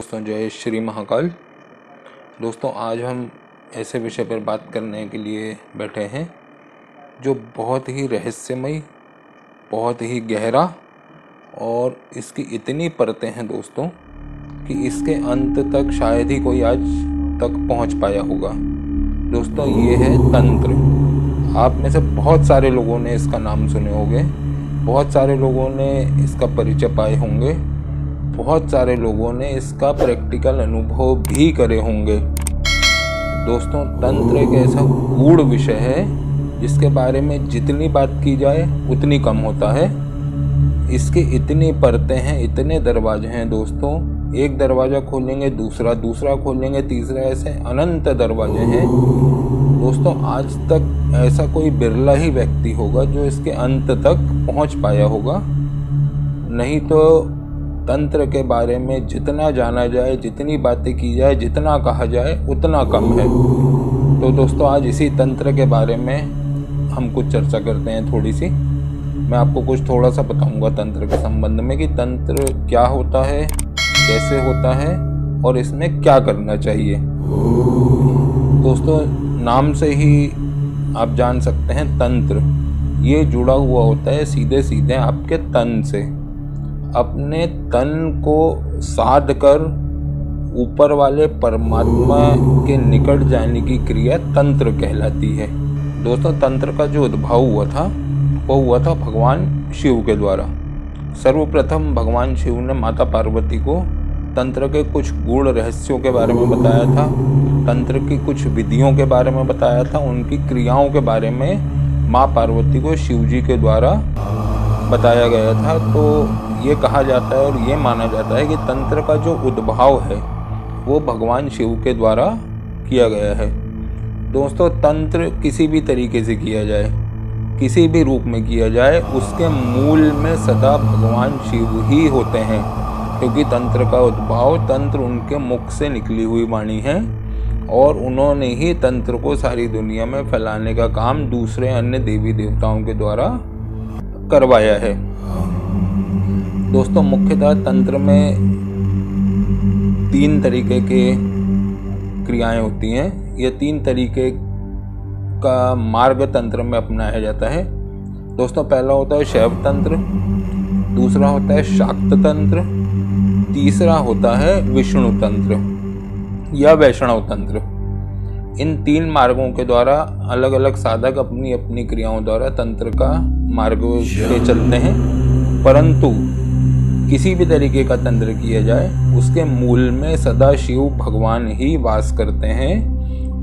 दोस्तों, जय श्री महाकाल। दोस्तों, आज हम ऐसे विषय पर बात करने के लिए बैठे हैं जो बहुत ही रहस्यमयी, बहुत ही गहरा और इसकी इतनी परतें हैं दोस्तों कि इसके अंत तक शायद ही कोई आज तक पहुंच पाया होगा। दोस्तों, ये है तंत्र। आप में से बहुत सारे लोगों ने इसका नाम सुने होंगे, बहुत सारे लोगों ने इसका परिचय पाए होंगे, बहुत सारे लोगों ने इसका प्रैक्टिकल अनुभव भी करे होंगे। दोस्तों, तंत्र एक ऐसा गूढ़ विषय है जिसके बारे में जितनी बात की जाए उतनी कम होता है। इसकी इतनी परतें हैं, इतने दरवाजे हैं दोस्तों। एक दरवाज़ा खोलेंगे, दूसरा खोलेंगे, तीसरा, ऐसे अनंत दरवाजे हैं दोस्तों। आज तक ऐसा कोई बिरला ही व्यक्ति होगा जो इसके अंत तक पहुंच पाया होगा। नहीं तो तंत्र के बारे में जितना जाना जाए, जितनी बातें की जाए, जितना कहा जाए उतना कम है। तो दोस्तों, आज इसी तंत्र के बारे में हम कुछ चर्चा करते हैं थोड़ी सी। मैं आपको कुछ थोड़ा सा बताऊंगा तंत्र के संबंध में कि तंत्र क्या होता है, कैसे होता है और इसमें क्या करना चाहिए। दोस्तों, नाम से ही आप जान सकते हैं तंत्र ये जुड़ा हुआ होता है सीधे सीधे आपके तन से। अपने तन को साध कर ऊपर वाले परमात्मा के निकट जाने की क्रिया तंत्र कहलाती है। दोस्तों, तंत्र का जो उद्भव हुआ था वो हुआ था भगवान शिव के द्वारा। सर्वप्रथम भगवान शिव ने माता पार्वती को तंत्र के कुछ गूढ़ रहस्यों के बारे में बताया था, तंत्र की कुछ विधियों के बारे में बताया था, उनकी क्रियाओं के बारे में माँ पार्वती को शिव जी के द्वारा बताया गया था। तो ये कहा जाता है और ये माना जाता है कि तंत्र का जो उद्भव है वो भगवान शिव के द्वारा किया गया है। दोस्तों, तंत्र किसी भी तरीके से किया जाए, किसी भी रूप में किया जाए, उसके मूल में सदा भगवान शिव ही होते हैं, क्योंकि तंत्र का उद्भव, तंत्र उनके मुख से निकली हुई वाणी है और उन्होंने ही तंत्र को सारी दुनिया में फैलाने का काम दूसरे अन्य देवी देवताओं के द्वारा करवाया है। दोस्तों, मुख्यतः तंत्र में 3 तरीके के क्रियाएं होती हैं। ये 3 तरीके का मार्ग तंत्र में अपनाया जाता है। दोस्तों, पहला होता है शैव तंत्र, दूसरा होता है शाक्त तंत्र, तीसरा होता है विष्णु तंत्र या वैष्णव तंत्र। इन 3 मार्गों के द्वारा अलग अलग साधक अपनी अपनी क्रियाओं द्वारा तंत्र का मार्ग पे चलते हैं, परंतु किसी भी तरीके का तंत्र किया जाए उसके मूल में सदा शिव भगवान ही वास करते हैं।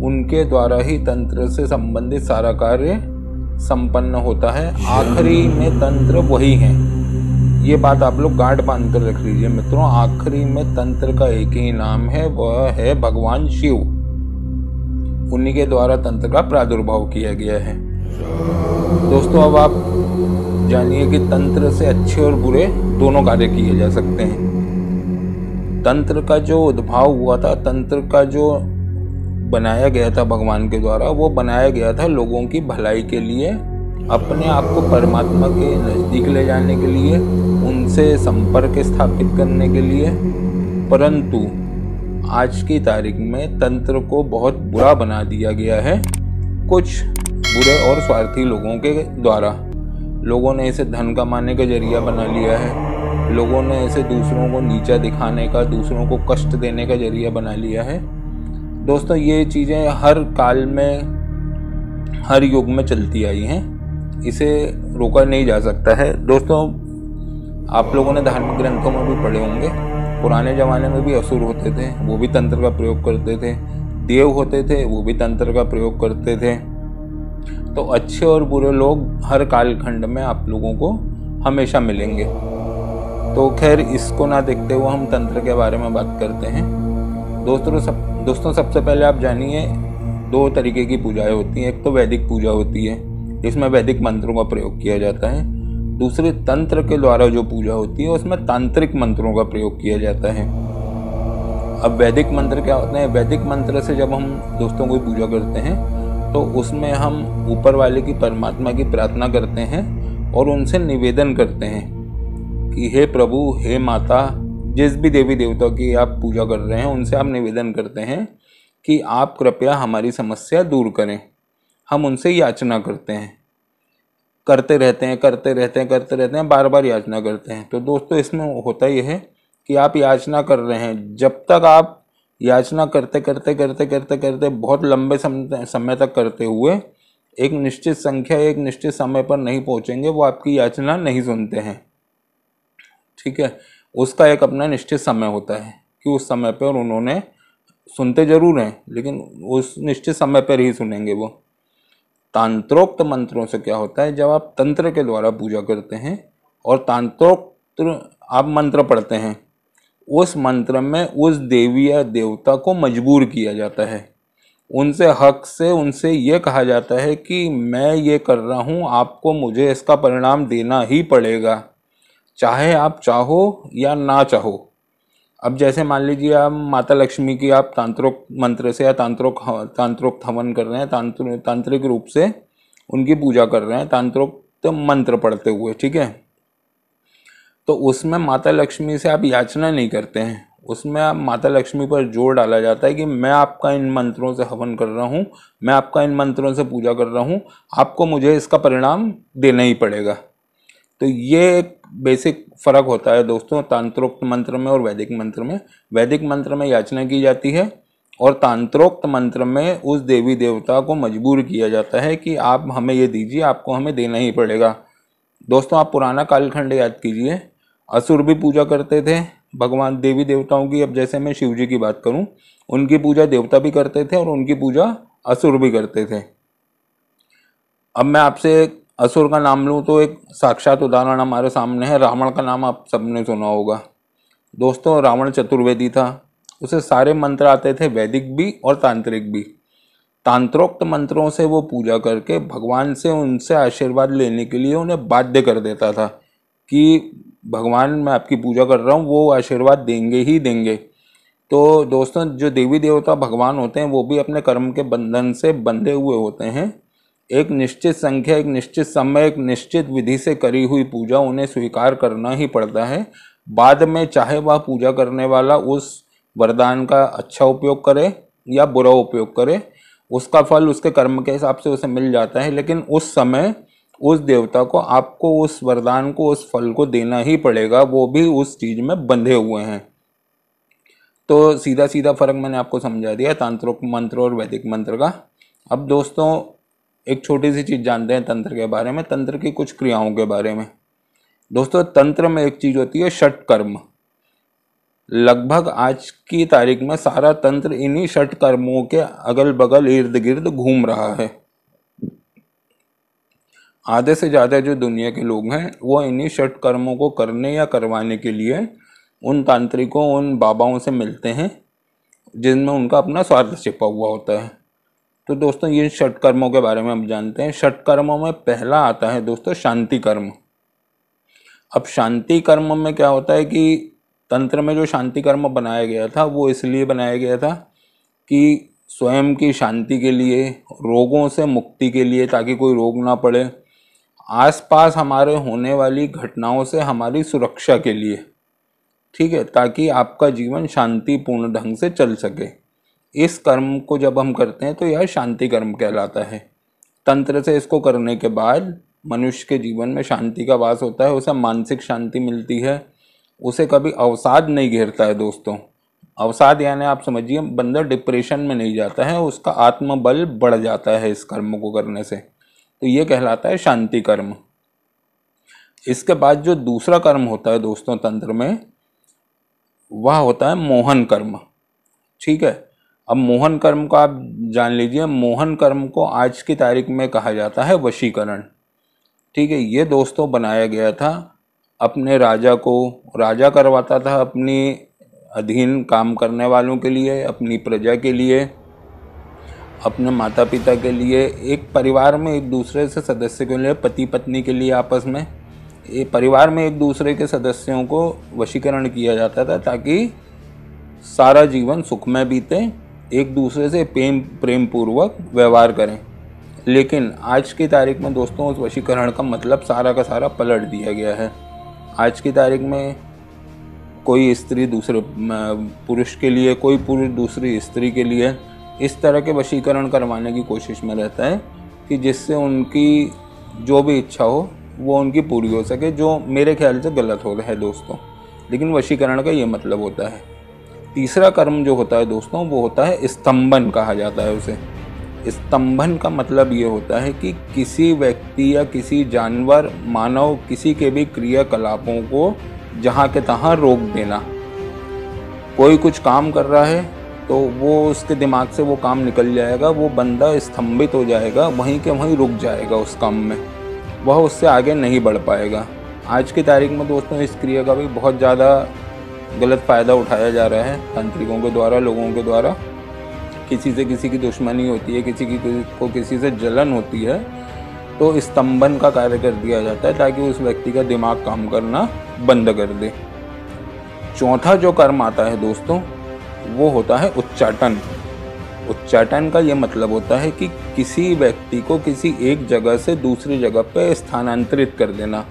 उनके द्वारा ही तंत्र से संबंधित सारा कार्य संपन्न होता है। आखिरी में तंत्र वही है। ये बात आप लोग गांठ बांध कर रख लीजिए मित्रों। आखिरी में तंत्र का एक ही नाम है, वह है भगवान शिव। उन्हीं के द्वारा तंत्र का प्रादुर्भाव किया गया है। दोस्तों, अब आप जानिए कि तंत्र से अच्छे और बुरे दोनों कार्य किए जा सकते हैं। तंत्र का जो उद्भव हुआ था, तंत्र का जो बनाया गया था भगवान के द्वारा, वो बनाया गया था लोगों की भलाई के लिए, अपने आप को परमात्मा के नज़दीक ले जाने के लिए, उनसे संपर्क स्थापित करने के लिए। परंतु आज की तारीख में तंत्र को बहुत बुरा बना दिया गया है कुछ बुरे और स्वार्थी लोगों के द्वारा। लोगों ने इसे धन कमाने का जरिया बना लिया है। लोगों ने इसे दूसरों को नीचा दिखाने का, दूसरों को कष्ट देने का जरिया बना लिया है। दोस्तों, ये चीज़ें हर काल में, हर युग में चलती आई हैं। इसे रोका नहीं जा सकता है। दोस्तों, आप लोगों ने धार्मिक ग्रंथों में भी पढ़े होंगे, पुराने ज़माने में भी असुर होते थे, वो भी तंत्र का प्रयोग करते थे। देव होते थे, वो भी तंत्र का प्रयोग करते थे। तो अच्छे और बुरे लोग हर कालखंड में आप लोगों को हमेशा मिलेंगे। तो खैर, इसको ना देखते हुए हम तंत्र के बारे में बात करते हैं। दोस्तों, सबसे पहले आप जानिए 2 तरीके की पूजाएं होती हैं। एक तो वैदिक पूजा होती है, जिसमें वैदिक मंत्रों का प्रयोग किया जाता है। दूसरे तंत्र के द्वारा जो पूजा होती है उसमें तांत्रिक मंत्रों का प्रयोग किया जाता है। अब वैदिक मंत्र क्या होते हैं? वैदिक मंत्र से जब हम दोस्तों कोई पूजा करते हैं तो उसमें हम ऊपर वाले की, परमात्मा की प्रार्थना करते हैं और उनसे निवेदन करते हैं कि हे प्रभु, हे माता, जिस भी देवी देवता की आप पूजा कर रहे हैं उनसे आप निवेदन करते हैं कि आप कृपया हमारी समस्या दूर करें। हम उनसे याचना करते हैं, करते रहते हैं, बार बार याचना करते हैं। तो दोस्तों इसमें होता यह है कि आप याचना कर रहे हैं, जब तक आप याचना करते बहुत लंबे समय तक करते हुए एक निश्चित संख्या, एक निश्चित समय पर नहीं पहुंचेंगे, वो आपकी याचना नहीं सुनते हैं। ठीक है, उसका एक अपना निश्चित समय होता है कि उस समय पर उन्होंने, सुनते जरूर हैं लेकिन उस निश्चित समय पर ही सुनेंगे वो। तांत्रोक्त मंत्रों से क्या होता है, जब आप तंत्र के द्वारा पूजा करते हैं और तांत्रोक्त आप मंत्र पढ़ते हैं, उस मंत्र में उस देवी या देवता को मजबूर किया जाता है, उनसे हक से उनसे ये कहा जाता है कि मैं ये कर रहा हूँ, आपको मुझे इसका परिणाम देना ही पड़ेगा, चाहे आप चाहो या ना चाहो। अब जैसे मान लीजिए आप माता लक्ष्मी की आप तांत्रिक मंत्र से या तांत्रिक हवन कर रहे हैं, तांत्रिक रूप से उनकी पूजा कर रहे हैं, तांत्रिक मंत्र पढ़ते हुए, ठीक है, तो उसमें माता लक्ष्मी से आप याचना नहीं करते हैं, उसमें आप माता लक्ष्मी पर जोर डाला जाता है कि मैं आपका इन मंत्रों से हवन कर रहा हूँ, मैं आपका इन मंत्रों से पूजा कर रहा हूँ, आपको मुझे इसका परिणाम देना ही पड़ेगा। तो ये एक बेसिक फर्क होता है दोस्तों तांत्रोक्त मंत्र में और वैदिक मंत्र में। वैदिक मंत्र में याचना की जाती है और तांत्रोक्त मंत्र में उस देवी देवता को मजबूर किया जाता है कि आप हमें ये दीजिए, आपको हमें देना ही पड़ेगा। दोस्तों आप पुराना कालखंड याद कीजिए, असुर भी पूजा करते थे भगवान देवी देवताओं की। अब जैसे मैं शिव जी की बात करूं, उनकी पूजा देवता भी करते थे और उनकी पूजा असुर भी करते थे। अब मैं आपसे असुर का नाम लूं तो एक साक्षात उदाहरण हमारे सामने है, रावण का नाम आप सबने सुना होगा। दोस्तों रावण चतुर्वेदी था, उसे सारे मंत्र आते थे, वैदिक भी और तांत्रिक भी। तांत्रोक्त मंत्रों से वो पूजा करके भगवान से उनसे आशीर्वाद लेने के लिए उन्हें बाध्य कर देता था कि भगवान मैं आपकी पूजा कर रहा हूँ, वो आशीर्वाद देंगे ही देंगे। तो दोस्तों जो देवी देवता भगवान होते हैं वो भी अपने कर्म के बंधन से बंधे हुए होते हैं। एक निश्चित संख्या, एक निश्चित समय, एक निश्चित विधि से करी हुई पूजा उन्हें स्वीकार करना ही पड़ता है। बाद में चाहे वह पूजा करने वाला उस वरदान का अच्छा उपयोग करे या बुरा उपयोग करे, उसका फल उसके कर्म के हिसाब से उसे मिल जाता है, लेकिन उस समय उस देवता को आपको उस वरदान को, उस फल को देना ही पड़ेगा, वो भी उस चीज में बंधे हुए हैं। तो सीधा सीधा फर्क मैंने आपको समझा दिया तांत्रिक मंत्र और वैदिक मंत्र का। अब दोस्तों एक छोटी सी चीज जानते हैं तंत्र के बारे में, तंत्र की कुछ क्रियाओं के बारे में। दोस्तों तंत्र में एक चीज होती है षट कर्म। लगभग आज की तारीख में सारा तंत्र इन्हीं षट कर्मों के अगल बगल इर्द गिर्द घूम रहा है। आधे से ज़्यादा जो दुनिया के लोग हैं वो इन्हीं षट कर्मों को करने या करवाने के लिए उन तांत्रिकों, उन बाबाओं से मिलते हैं जिनमें उनका अपना स्वार्थ छिपा हुआ होता है। तो दोस्तों ये षट कर्मों के बारे में हम जानते हैं। षट कर्मों में पहला आता है दोस्तों शांति कर्म। अब शांति कर्म में क्या होता है कि तंत्र में जो शांति कर्म बनाया गया था वो इसलिए बनाया गया था कि स्वयं की शांति के लिए, रोगों से मुक्ति के लिए, ताकि कोई रोग ना पड़े, आसपास हमारे होने वाली घटनाओं से हमारी सुरक्षा के लिए, ठीक है, ताकि आपका जीवन शांतिपूर्ण ढंग से चल सके। इस कर्म को जब हम करते हैं तो यह शांति कर्म कहलाता है। तंत्र से इसको करने के बाद मनुष्य के जीवन में शांति का वास होता है, उसे मानसिक शांति मिलती है, उसे कभी अवसाद नहीं घेरता है। दोस्तों अवसाद यानी आप समझिए बंदा डिप्रेशन में नहीं जाता है, उसका आत्मबल बढ़ जाता है इस कर्म को करने से। तो ये कहलाता है शांति कर्म। इसके बाद जो दूसरा कर्म होता है दोस्तों तंत्र में, वह होता है मोहन कर्म। ठीक है, अब मोहन कर्म को आप जान लीजिए। मोहन कर्म को आज की तारीख में कहा जाता है वशीकरण। ठीक है, ये दोस्तों बनाया गया था अपने राजा को, राजा करवाता था अपनी अधीन काम करने वालों के लिए, अपनी प्रजा के लिए, अपने माता पिता के लिए, एक परिवार में एक दूसरे से सदस्य के लिए, पति पत्नी के लिए, आपस में परिवार में एक दूसरे के सदस्यों को वशीकरण किया जाता था ताकि सारा जीवन सुखमय बीते, एक दूसरे से प्रेम पूर्वक व्यवहार करें। लेकिन आज की तारीख में दोस्तों उस वशीकरण का मतलब सारा का सारा पलट दिया गया है। आज की तारीख में कोई स्त्री दूसरे पुरुष के लिए, कोई पुरुष दूसरी स्त्री के लिए, इस तरह के वशीकरण करवाने की कोशिश में रहता है कि जिससे उनकी जो भी इच्छा हो वो उनकी पूरी हो सके, जो मेरे ख्याल से गलत हो रहा है दोस्तों। लेकिन वशीकरण का ये मतलब होता है। तीसरा कर्म जो होता है दोस्तों वो होता है स्तंभन, कहा जाता है उसे। स्तंभन का मतलब ये होता है कि किसी व्यक्ति या किसी जानवर, मानव, किसी के भी क्रियाकलापों को जहाँ के तहाँ रोक देना। कोई कुछ काम कर रहा है तो वो उसके दिमाग से वो काम निकल जाएगा, वो बंदा स्तंभित हो जाएगा, वहीं के वहीं रुक जाएगा उस काम में, वह उससे आगे नहीं बढ़ पाएगा। आज की तारीख में दोस्तों इस क्रिया का भी बहुत ज़्यादा गलत फ़ायदा उठाया जा रहा है तांत्रिकों के द्वारा, लोगों के द्वारा। किसी से किसी की दुश्मनी होती है, को किसी से जलन होती है, तो स्तंभन का कार्य कर दिया जाता है ताकि उस व्यक्ति का दिमाग काम करना बंद कर दे। चौथा जो कर्म आता है दोस्तों वो होता है उच्चाटन। उच्चाटन का ये मतलब होता है कि किसी व्यक्ति को किसी एक जगह से दूसरी जगह पे स्थानांतरित कर देना,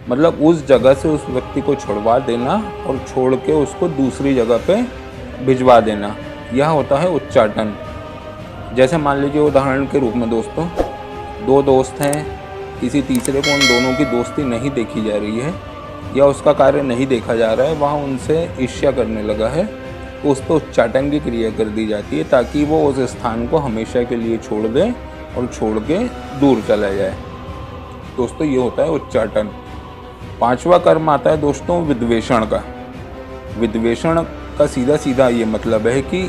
मतलब उस जगह से उस व्यक्ति को छुड़वा देना और छोड़ के उसको दूसरी जगह पे भिजवा देना, यह होता है उच्चाटन। जैसे मान लीजिए उदाहरण के रूप में दोस्तों, दो दोस्त हैं, किसी तीसरे को उन दोनों की दोस्ती नहीं देखी जा रही है या उसका कार्य नहीं देखा जा रहा है, वहाँ उनसे ईर्ष्या करने लगा है, तो उस पर उच्चाटन की क्रिया कर दी जाती है ताकि वो उस स्थान को हमेशा के लिए छोड़ दे और छोड़ के दूर चला जाए। दोस्तों ये होता है उच्चाटन। पांचवा कर्म आता है दोस्तों विद्वेषण का। विद्वेषण का सीधा सीधा ये मतलब है कि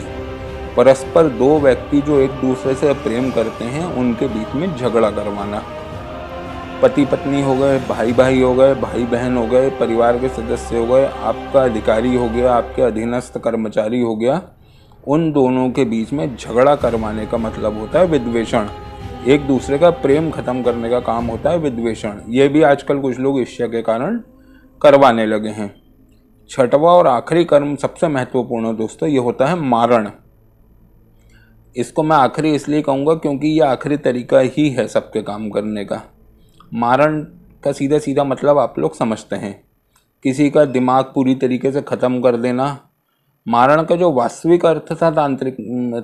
परस्पर दो व्यक्ति जो एक दूसरे से प्रेम करते हैं उनके बीच में झगड़ा करवाना। पति पत्नी हो गए, भाई भाई हो गए, भाई बहन हो गए, परिवार के सदस्य हो गए, आपका अधिकारी हो गया, आपके अधीनस्थ कर्मचारी हो गया, उन दोनों के बीच में झगड़ा करवाने का मतलब होता है विद्वेषण। एक दूसरे का प्रेम खत्म करने का काम होता है विद्वेषण। ये भी आजकल कुछ लोग ईर्ष्या के कारण करवाने लगे हैं। छठवां और आखिरी कर्म सबसे महत्वपूर्ण दोस्तों ये होता है मारण। इसको मैं आखिरी इसलिए कहूँगा क्योंकि ये आखिरी तरीका ही है सबके काम करने का। मारण का सीधा सीधा मतलब आप लोग समझते हैं, किसी का दिमाग पूरी तरीके से ख़त्म कर देना। मारण का जो वास्तविक अर्थ था तांत्रिक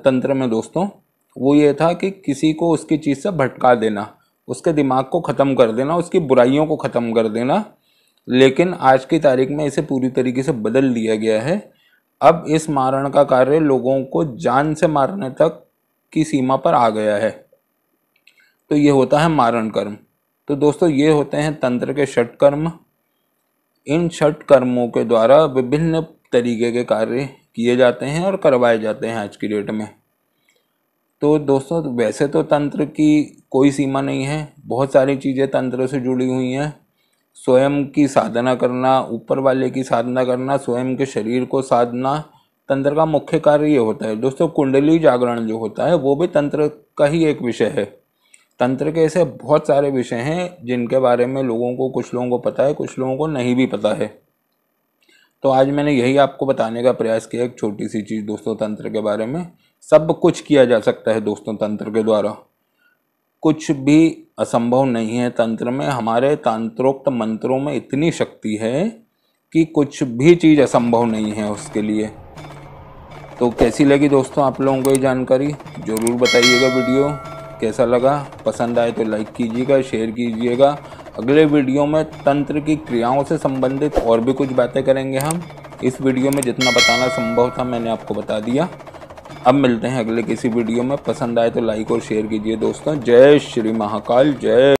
तंत्र में दोस्तों वो ये था कि किसी को उसकी चीज़ से भटका देना, उसके दिमाग को ख़त्म कर देना, उसकी बुराइयों को ख़त्म कर देना। लेकिन आज की तारीख में इसे पूरी तरीके से बदल दिया गया है। अब इस मारण का कार्य लोगों को जान से मारने तक की सीमा पर आ गया है, तो ये होता है मारण कर्म। तो दोस्तों ये होते हैं तंत्र के षट कर्म। इन षट कर्मों के द्वारा विभिन्न तरीके के कार्य किए जाते हैं और करवाए जाते हैं आज की डेट में। तो दोस्तों वैसे तो तंत्र की कोई सीमा नहीं है, बहुत सारी चीज़ें तंत्र से जुड़ी हुई हैं। स्वयं की साधना करना, ऊपर वाले की साधना करना, स्वयं के शरीर को साधना, तंत्र का मुख्य कार्य ये होता है। दोस्तों कुंडली जागरण जो होता है वो भी तंत्र का ही एक विषय है। तंत्र के ऐसे बहुत सारे विषय हैं जिनके बारे में कुछ लोगों को पता है, कुछ लोगों को नहीं भी पता है। तो आज मैंने यही आपको बताने का प्रयास किया, एक छोटी सी चीज़ दोस्तों तंत्र के बारे में। सब कुछ किया जा सकता है दोस्तों तंत्र के द्वारा, कुछ भी असंभव नहीं है तंत्र में। हमारे तंत्रोक्त मंत्रों में इतनी शक्ति है कि कुछ भी चीज़ असंभव नहीं है उसके लिए। तो कैसी लगी दोस्तों आप लोगों को ये जानकारी, ज़रूर बताइएगा। वीडियो कैसा लगा, पसंद आए तो लाइक कीजिएगा, शेयर कीजिएगा। अगले वीडियो में तंत्र की क्रियाओं से संबंधित और भी कुछ बातें करेंगे हम। इस वीडियो में जितना बताना संभव था मैंने आपको बता दिया। अब मिलते हैं अगले किसी वीडियो में। पसंद आए तो लाइक और शेयर कीजिए दोस्तों। जय श्री महाकाल, जय।